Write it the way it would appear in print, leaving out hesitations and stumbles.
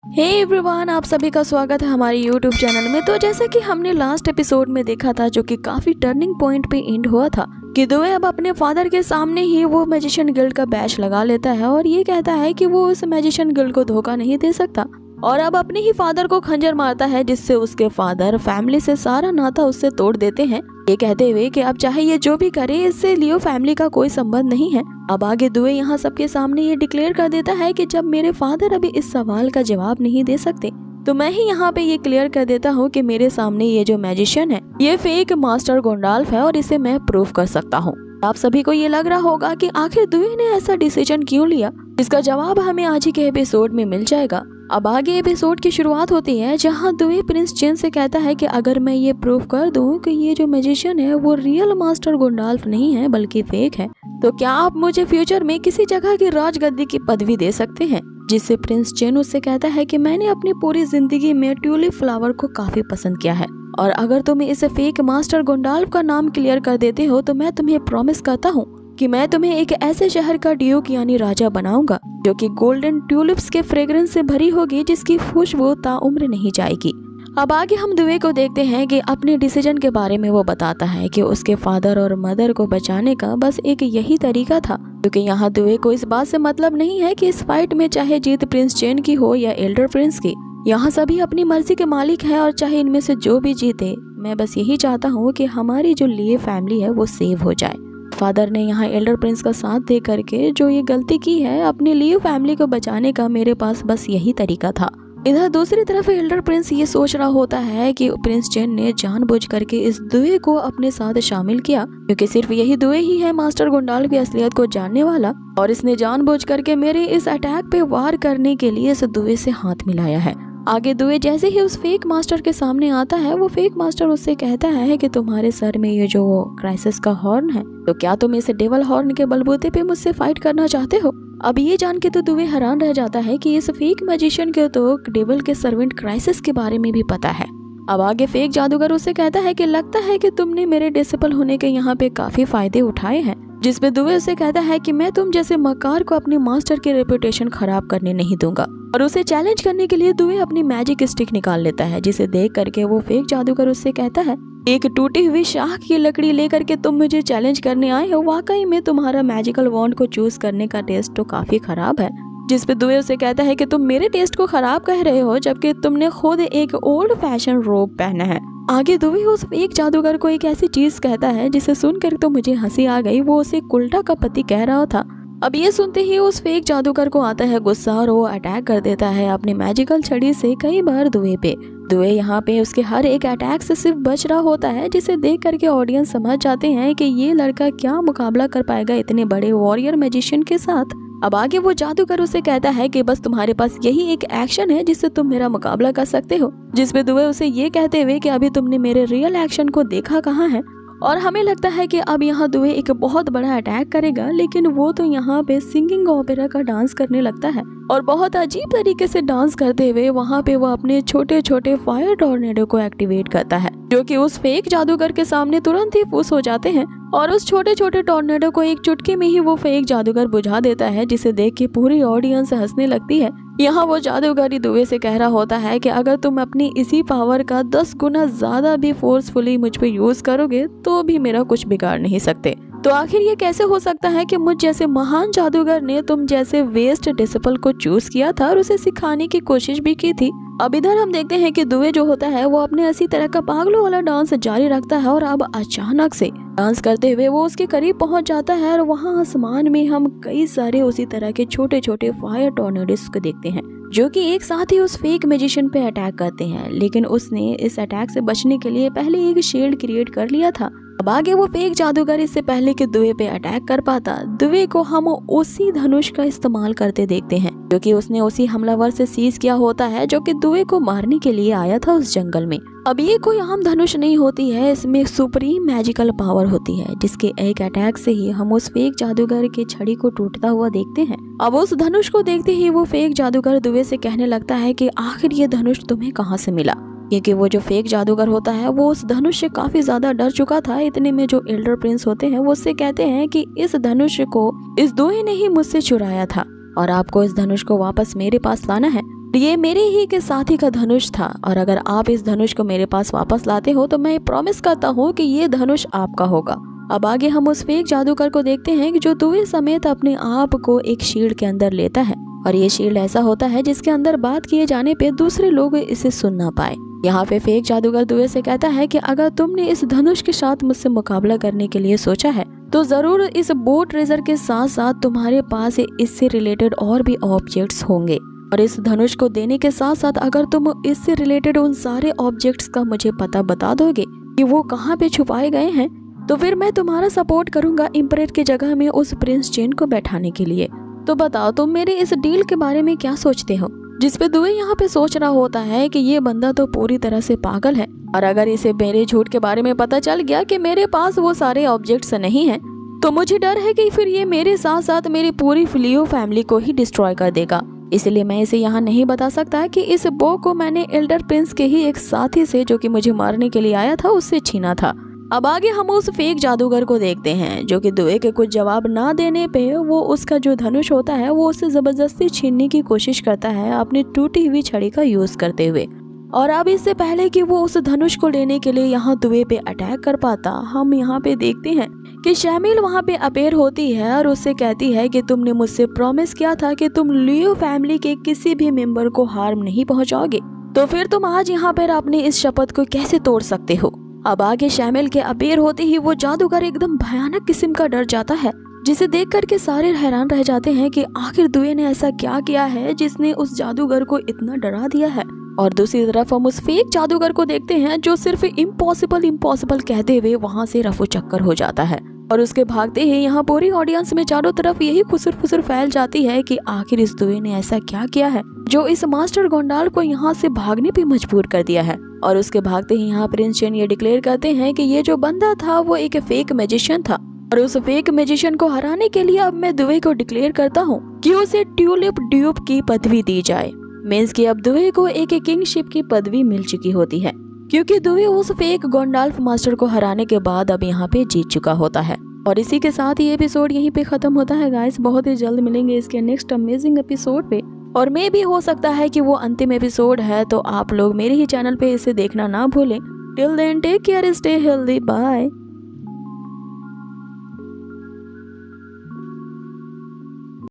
Hey everyone, आप सभी का स्वागत है हमारे यूट्यूब चैनल में। तो जैसा कि हमने लास्ट एपिसोड में देखा था, जो कि काफी टर्निंग पॉइंट पे एंड हुआ था, कि दुबे अब अपने फादर के सामने ही वो मैजिशियन गिल्ड का बैच लगा लेता है और ये कहता है कि वो उस मैजिशियन गिल्ड को धोखा नहीं दे सकता, और अब अपने ही फादर को खंजर मारता है, जिससे उसके फादर फैमिली से सारा नाता उससे तोड़ देते हैं, ये कहते हुए कि अब चाहे ये जो भी करे, इससे लियो फैमिली का कोई संबंध नहीं है। अब आगे दुए यहाँ सबके सामने ये डिक्लेयर कर देता है कि जब मेरे फादर अभी इस सवाल का जवाब नहीं दे सकते, तो मैं ही यहाँ पे ये क्लियर कर देता हूँ कि मेरे सामने ये जो मैजिशियन है ये फेक मास्टर गोंडाल्फ है और इसे मैं प्रूफ कर सकता हूँ। आप सभी को ये लग रहा होगा कि आखिर दुए ने ऐसा डिसीजन क्यों लिया, इसका जवाब हमें आज ही के एपिसोड में मिल जाएगा। अब आगे एपिसोड की शुरुआत होती है, जहां दुए प्रिंस चेन से कहता है कि अगर मैं ये प्रूफ कर दूं कि ये जो मैजिशियन है वो रियल मास्टर गोंडाल्फ नहीं है बल्कि फेक है, तो क्या आप मुझे फ्यूचर में किसी जगह की राजगद्दी की पदवी दे सकते हैं। जिससे प्रिंस चेन उससे कहता है कि मैंने अपनी पूरी जिंदगी में ट्यूलिप फ्लावर को काफी पसंद किया है, और अगर तुम इस फेक मास्टर गोंडाल्फ का नाम क्लियर कर देते हो तो मैं तुम्हें प्रॉमिस करता हूँ कि मैं तुम्हें एक ऐसे शहर का ड्यूक यानी राजा बनाऊंगा जो कि गोल्डन ट्यूलिप्स के फ्रेग्रेंस से भरी होगी, जिसकी खुशबू ताउम्र नहीं जाएगी। अब आगे हम दुए को देखते हैं कि अपने डिसीजन के बारे में वो बताता है कि उसके फादर और मदर को बचाने का बस एक यही तरीका था, क्योंकि यहाँ दुए को इस बात से मतलब नहीं है कि इस फाइट में चाहे जीत प्रिंस चेन की हो या एल्डर प्रिंस की, यहाँ सभी अपनी मर्जी के मालिक हैं, और चाहे इनमें से जो भी जीते, मैं बस यही चाहता हूँ कि हमारी जो लिए फैमिली है वो सेव हो जाए। फादर ने यहाँ एल्डर प्रिंस का साथ दे करके जो ये गलती की है, अपनी लियो फैमिली को बचाने का मेरे पास बस यही तरीका था। इधर दूसरी तरफ एल्डर प्रिंस ये सोच रहा होता है कि प्रिंस चेन ने जानबूझ करके इस दुए को अपने साथ शामिल किया, क्योंकि सिर्फ यही दुए ही है मास्टर गोंडाल्फ की असलियत को जानने वाला, और इसने जानबूझ करके मेरे इस अटैक पे वार करने के लिए इस दुए से हाथ मिलाया है। आगे दुए जैसे ही उस फेक मास्टर के सामने आता है, वो फेक मास्टर उससे कहता है कि तुम्हारे सर में ये जो क्राइसिस का हॉर्न है, तो क्या तुम इस डेवल हॉर्न के बलबूते पे मुझसे फाइट करना चाहते हो। अब ये जान के तो दुए हैरान रह जाता है कि इस फेक मैजिशियन को तो डेवल के सर्वेंट क्राइसिस के बारे में भी पता है। अब आगे फेक जादूगर उससे कहता है कि लगता है कि तुमने मेरे डिसिपल होने के यहाँ पे काफी फायदे उठाए हैं, जिसपे दुए उसे कहता है कि मैं तुम जैसे मकार को अपने मास्टर की रेपुटेशन खराब करने नहीं दूंगा, और उसे चैलेंज करने के लिए दुए अपनी मैजिक स्टिक निकाल लेता है, जिसे देख करके वो फेक जादूगर उससे कहता है, एक टूटी हुई शाख की लकड़ी लेकर के तुम मुझे चैलेंज करने आए हो, वाकई में तुम्हारा मैजिकल वॉन्ड को चूज करने का टेस्ट तो काफी खराब है। जिसपे दुए उसे कहता है कि तुम मेरे टेस्ट को खराब कह रहे हो, जबकि तुमने खुद एक ओल्ड फैशन रोब पहना है। आगे दुए उस एक जादूगर को एक ऐसी चीज कहता है जिसे सुनकर तो मुझे हंसी आ गई, वो उसे कुल्टा का पति कह रहा था। अब ये सुनते ही उस फेक जादूगर को आता है गुस्सा, और वो अटैक कर देता है अपनी मैजिकल छड़ी से कई बार दुए पे। दुए यहाँ पे उसके हर एक अटैक से सिर्फ बच रहा होता है, जिसे देख करके ऑडियंस समझ जाते हैं कि ये लड़का क्या मुकाबला कर पाएगा इतने बड़े वॉरियर मैजिशियन के साथ। अब आगे वो जादूगर उसे कहता है कि बस तुम्हारे पास यही एक एक्शन है जिससे तुम मेरा मुकाबला कर सकते हो, जिसपे दुए उसे ये कहते हुए कि अभी तुमने मेरे रियल एक्शन को देखा कहाँ है। और हमें लगता है कि अब यहाँ दुए एक बहुत बड़ा अटैक करेगा, लेकिन वो तो यहाँ पे सिंगिंग ओपेरा का डांस करने लगता है, और बहुत अजीब तरीके से डांस करते हुए वहाँ पे वो अपने छोटे छोटे फायर टॉर्नेडो को एक्टिवेट करता है, जो कि उस फेक जादूगर के सामने तुरंत ही फुस हो जाते हैं, और उस छोटे छोटे टॉर्नेडो को एक चुटकी में ही वो फेक जादूगर बुझा देता है, जिसे देख के पूरी ऑडियंस हंसने लगती है। यहाँ वो जादूगर दुए से कह रहा होता है कि अगर तुम अपनी इसी पावर का 10 गुना ज्यादा भी फोर्सफुली मुझ पे यूज करोगे तो भी मेरा कुछ बिगाड़ नहीं सकते। तो आखिर ये कैसे हो सकता है कि मुझ जैसे महान जादूगर ने तुम जैसे वेस्ट डिसिपल को चूज किया था और उसे सिखाने की कोशिश भी की थी। अब इधर हम देखते हैं कि दुए जो होता है वो अपने इसी तरह का पागलों वाला डांस जारी रखता है, और अब अचानक से डांस करते हुए वो उसके करीब पहुंच जाता है, और वहां आसमान में हम कई सारे उसी तरह के छोटे छोटे फायर टॉर्नेडोस को देखते हैं, जो कि एक साथ ही उस फेक मैजिशियन पे अटैक करते हैं। लेकिन उसने इस अटैक से बचने के लिए पहले एक शील्ड क्रिएट कर लिया था। अब आगे वो फेक जादूगर इससे पहले कि दुए पे अटैक कर पाता, दुए को हम उसी धनुष का इस्तेमाल करते देखते हैं, जो कि उसने उसी हमलावर से सीज किया होता है, जो कि दुए को मारने के लिए आया था उस जंगल में। अब ये कोई आम धनुष नहीं होती है, इसमें सुप्रीम मैजिकल पावर होती है, जिसके एक अटैक से ही हम उस फेक जादूगर की छड़ी को टूटता हुआ देखते हैं। अब उस धनुष को देखते ही वो फेक जादूगर दुए से कहने लगता है कि आखिर ये धनुष तुम्हें कहाँ से मिला, क्योंकि वो जो फेक जादूगर होता है वो उस धनुष से काफी ज्यादा डर चुका था। इतने में जो एल्डर प्रिंस होते हैं वो उससे कहते हैं कि इस धनुष को इस दुए ने ही मुझसे चुराया था, और आपको इस धनुष को वापस मेरे पास लाना है। ये मेरे ही के साथी का धनुष था और अगर आप इस धनुष को मेरे पास वापस लाते हो तो मैं प्रॉमिस करता हूँ कि ये धनुष आपका होगा। अब आगे हम उस फेक जादूगर को देखते हैं कि जो दुए समेत अपने आप को एक शील्ड के अंदर लेता है और ये शील्ड ऐसा होता है जिसके अंदर बात किए जाने पे दूसरे लोग इसे सुन ना पाए। यहाँ पे फेक जादूगर दुए से कहता है कि अगर तुमने इस धनुष के साथ मुझसे मुकाबला करने के लिए सोचा है तो जरूर इस बो ट्रेजर के साथ साथ तुम्हारे पास इससे रिलेटेड और भी ऑब्जेक्ट्स होंगे और इस धनुष को देने के साथ साथ अगर तुम इससे रिलेटेड उन सारे ऑब्जेक्ट्स का मुझे पता बता दोगे कि वो कहाँ पे छुपाए गए हैं तो फिर मैं तुम्हारा सपोर्ट करूंगा इम्परेट की जगह में उस प्रिंस चेन को बैठाने के लिए। तो बताओ तुम मेरे इस डील के बारे में क्या सोचते हो। जिसपे दुए यहाँ पे सोच रहा होता है कि ये बंदा तो पूरी तरह से पागल है और अगर इसे मेरे झूठ के बारे में पता चल गया कि मेरे पास वो सारे ऑब्जेक्ट्स नहीं हैं तो मुझे डर है कि फिर ये मेरे साथ साथ मेरी पूरी लियो फैमिली को ही डिस्ट्रॉय कर देगा। इसलिए मैं इसे यहाँ नहीं बता सकता कि इस बो को मैंने एल्डर प्रिंस के ही एक साथी से जो कि मुझे मारने के लिए आया था उससे छीना था। अब आगे हम उस फेक जादूगर को देखते हैं जो कि दुए के कुछ जवाब ना देने पे वो उसका जो धनुष होता है वो उससे जबरदस्ती छीनने की कोशिश करता है अपनी टूटी हुई छड़ी का यूज करते हुए। और अब इससे पहले कि वो उस धनुष को लेने के लिए यहाँ दुए पे अटैक कर पाता हम यहाँ पे देखते हैं कि शैमिल वहाँ पे अपेयर होती है और उससे कहती है कि तुमने मुझसे प्रॉमिस किया था कि तुम लियो फैमिली के किसी भी मेंबर को हार्म नहीं पहुँचाओगे, तो फिर तुम आज यहाँ पर अपनी इस शपथ को कैसे तोड़ सकते हो। अब आगे शैमिल के अपेयर होते ही वो जादूगर एकदम भयानक किस्म का डर जाता है जिसे देख करके सारे हैरान रह जाते हैं कि आखिर दुए ने ऐसा क्या किया है जिसने उस जादूगर को इतना डरा दिया है। और दूसरी तरफ हम उस फेक जादूगर को देखते हैं जो सिर्फ इम्पॉसिबल कहते हुए वहाँ से रफू चक्कर हो जाता है और उसके भागते ही यहाँ पूरी ऑडियंस में चारों तरफ यही खुसर फैल जाती है कि आखिर इस दुए ने ऐसा क्या किया है जो इस मास्टर गोंडाल को यहाँ से भागने पे मजबूर कर दिया है। और उसके भागते ही यहाँ प्रिंस चेन ये डिक्लेयर करते हैं कि ये जो बंदा था वो एक फेक मैजिशियन था और उस फेक मैजिशियन को हराने के लिए अब मैं दुए को डिक्लेयर करता हूँ कि उसे ट्यूलिप ड्यूब की पदवी दी जाए। मींस कि अब दुए को एक किंगशिप की पदवी मिल चुकी होती है क्योंकि दुए उस फेक गोंडाल्फ मास्टर को हराने के बाद अब यहाँ पे जीत चुका होता है। और इसी के साथ ये एपिसोड यहीं पे खत्म होता है गाइस। बहुत ही जल्द मिलेंगे इसके नेक्स्ट अमेजिंग एपिसोड पे और मे भी हो सकता है कि वो अंतिम एपिसोड है, तो आप लोग मेरे ही चैनल पे इसे देखना ना भूलें। Till then take care, stay healthy, bye.